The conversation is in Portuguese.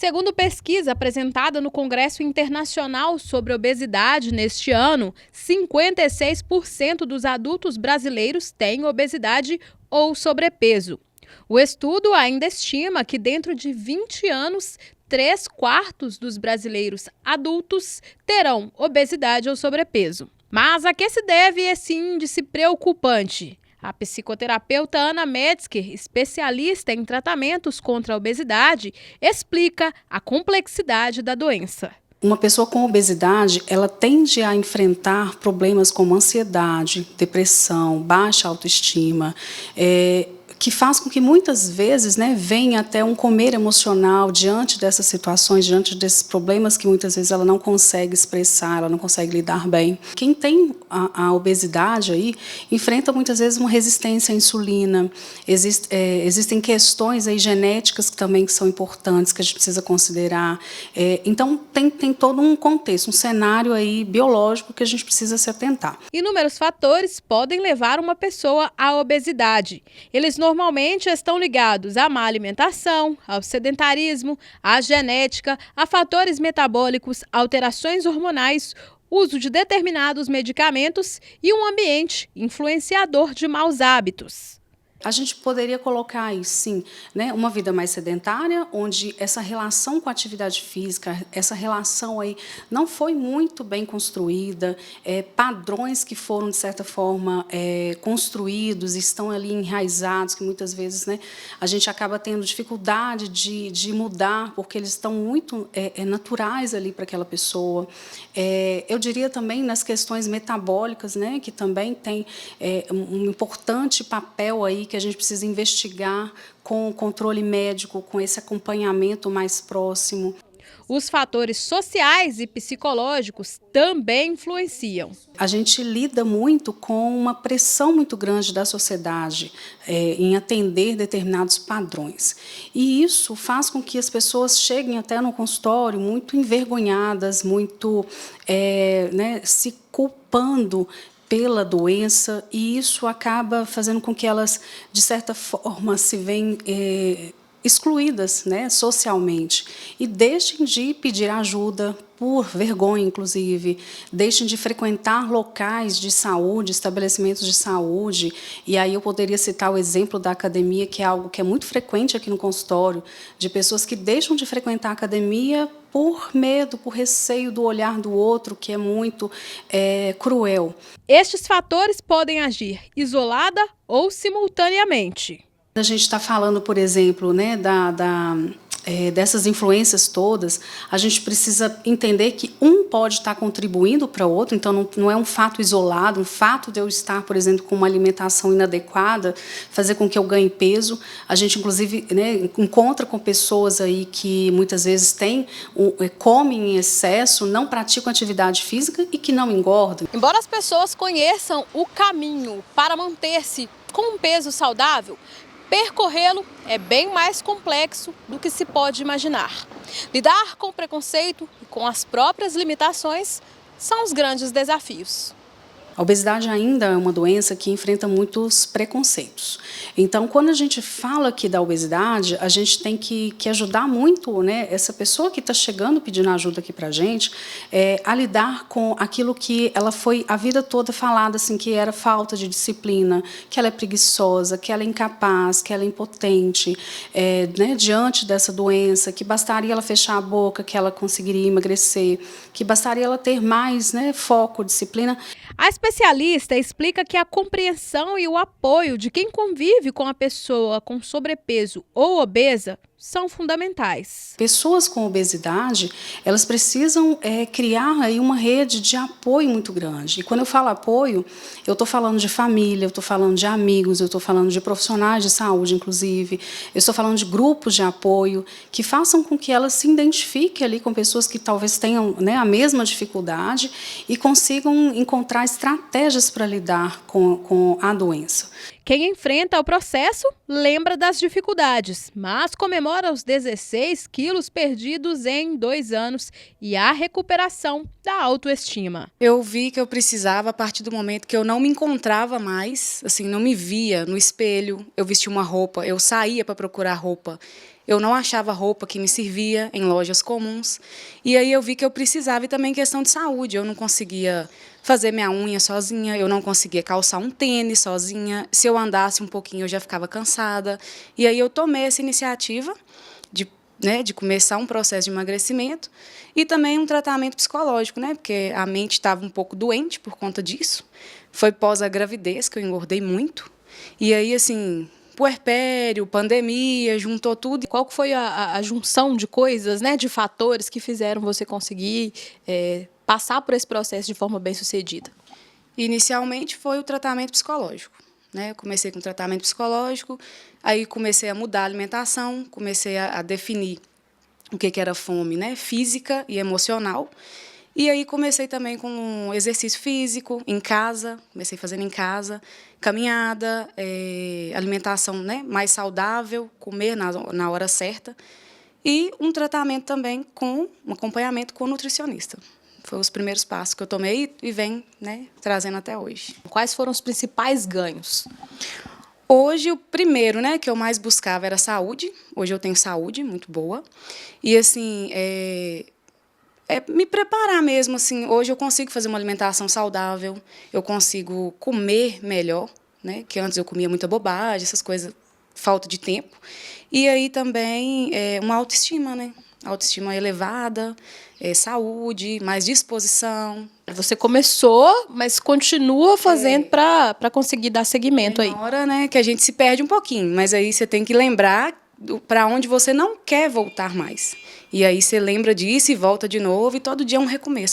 Segundo pesquisa apresentada no Congresso Internacional sobre Obesidade neste ano, 56% dos adultos brasileiros têm obesidade ou sobrepeso. O estudo ainda estima que dentro de 20 anos, 3/4 dos brasileiros adultos terão obesidade ou sobrepeso. Mas a que se deve esse índice preocupante? A psicoterapeuta Ana Metzger, especialista em tratamentos contra a obesidade, explica a complexidade da doença. Uma pessoa com obesidade, ela tende a enfrentar problemas como ansiedade, depressão, baixa autoestima, que faz com que muitas vezes venha até um comer emocional diante dessas situações, diante desses problemas que muitas vezes ela não consegue expressar, ela não consegue lidar bem. Quem tem a obesidade aí enfrenta muitas vezes uma resistência à insulina, existem questões aí genéticas que também são importantes, que a gente precisa considerar. Então, tem todo um contexto, um cenário aí biológico que a gente precisa se atentar. Inúmeros fatores podem levar uma pessoa à obesidade. Eles normalmente estão ligados à má alimentação, ao sedentarismo, à genética, a fatores metabólicos, alterações hormonais, uso de determinados medicamentos e um ambiente influenciador de maus hábitos. A gente poderia colocar aí, sim, uma vida mais sedentária, onde essa relação com a atividade física, essa relação aí não foi muito bem construída, padrões que foram, de certa forma, construídos, estão ali enraizados, que muitas vezes a gente acaba tendo dificuldade de mudar, porque eles estão muito naturais ali para aquela pessoa. Eu diria também nas questões metabólicas, que também tem um importante papel aí que a gente precisa investigar com o controle médico, com esse acompanhamento mais próximo. Os fatores sociais e psicológicos também influenciam. A gente lida muito com uma pressão muito grande da sociedade em atender determinados padrões. E isso faz com que as pessoas cheguem até no consultório muito envergonhadas, muito se culpando pela doença, e isso acaba fazendo com que elas, de certa forma, se veem excluídas socialmente, e deixem de pedir ajuda, por vergonha, inclusive, deixem de frequentar locais de saúde, estabelecimentos de saúde. E aí eu poderia citar o exemplo da academia, que é algo que é muito frequente aqui no consultório, de pessoas que deixam de frequentar a academia por medo, por receio do olhar do outro, que é muito cruel. Estes fatores podem agir isolada ou simultaneamente. A gente está falando, por exemplo, dessas influências todas, a gente precisa entender que um pode estar contribuindo para o outro, então não é um fato isolado, um fato de eu estar, por exemplo, com uma alimentação inadequada, fazer com que eu ganhe peso. A gente, inclusive, encontra com pessoas aí que muitas vezes comem em excesso, não praticam atividade física e que não engordam. Embora as pessoas conheçam o caminho para manter-se com um peso saudável, percorrê-lo é bem mais complexo do que se pode imaginar. Lidar com o preconceito e com as próprias limitações são os grandes desafios. A obesidade ainda é uma doença que enfrenta muitos preconceitos. Então, quando a gente fala aqui da obesidade, a gente tem que ajudar muito essa pessoa que está chegando pedindo ajuda aqui para a gente a lidar com aquilo que ela foi a vida toda falada, assim, que era falta de disciplina, que ela é preguiçosa, que ela é incapaz, que ela é impotente diante dessa doença, que bastaria ela fechar a boca, que ela conseguiria emagrecer, que bastaria ela ter mais foco, disciplina. A especialista explica que a compreensão e o apoio de quem convive com a pessoa com sobrepeso ou obesa são fundamentais. Pessoas com obesidade, elas precisam criar aí uma rede de apoio muito grande. E quando eu falo apoio, eu estou falando de família, eu estou falando de amigos, eu estou falando de profissionais de saúde, inclusive. Eu estou falando de grupos de apoio que façam com que elas se identifiquem ali com pessoas que talvez tenham a mesma dificuldade e consigam encontrar estratégias para lidar com a doença. Quem enfrenta o processo lembra das dificuldades, mas comemora os 16 quilos perdidos em 2 anos e a recuperação da autoestima. Eu vi que eu precisava a partir do momento que eu não me encontrava mais, assim, não me via no espelho, eu vestia uma roupa, eu saía para procurar roupa. eu não achava roupa que me servia em lojas comuns. E aí eu vi que eu precisava, e também questão de saúde. Eu não conseguia fazer minha unha sozinha, eu não conseguia calçar um tênis sozinha. Se eu andasse um pouquinho, eu já ficava cansada. E aí eu tomei essa iniciativa de começar um processo de emagrecimento e também um tratamento psicológico, né? Porque a mente estava um pouco doente por conta disso. Foi pós a gravidez que eu engordei muito. E aí, assim, puerpério, pandemia, juntou tudo. Qual que foi a junção de coisas, né, de fatores que fizeram você conseguir passar por esse processo de forma bem-sucedida? Inicialmente foi o tratamento psicológico, né? Eu comecei com o tratamento psicológico, aí comecei a mudar a alimentação, comecei a definir o que era fome, né? Física e emocional. E aí comecei também com exercício físico em casa, comecei fazendo em casa, caminhada, alimentação, né, mais saudável, comer na hora certa, e um tratamento também com um acompanhamento com o nutricionista. Foi os primeiros passos que eu tomei e venho, né, trazendo até hoje. Quais foram os principais ganhos? Hoje, o primeiro, né, que eu mais buscava era saúde. Hoje eu tenho saúde muito boa. E, assim, me preparar mesmo, assim. Hoje eu consigo fazer uma alimentação saudável, eu consigo comer melhor, né, que antes eu comia muita bobagem, essas coisas, falta de tempo. E aí também uma autoestima, né? Autoestima elevada, saúde, mais disposição. Você começou, mas continua fazendo para conseguir dar seguimento aí. Na hora, né, que a gente se perde um pouquinho, mas aí você tem que lembrar para onde você não quer voltar mais. E aí você lembra disso e volta de novo, e todo dia é um recomeço.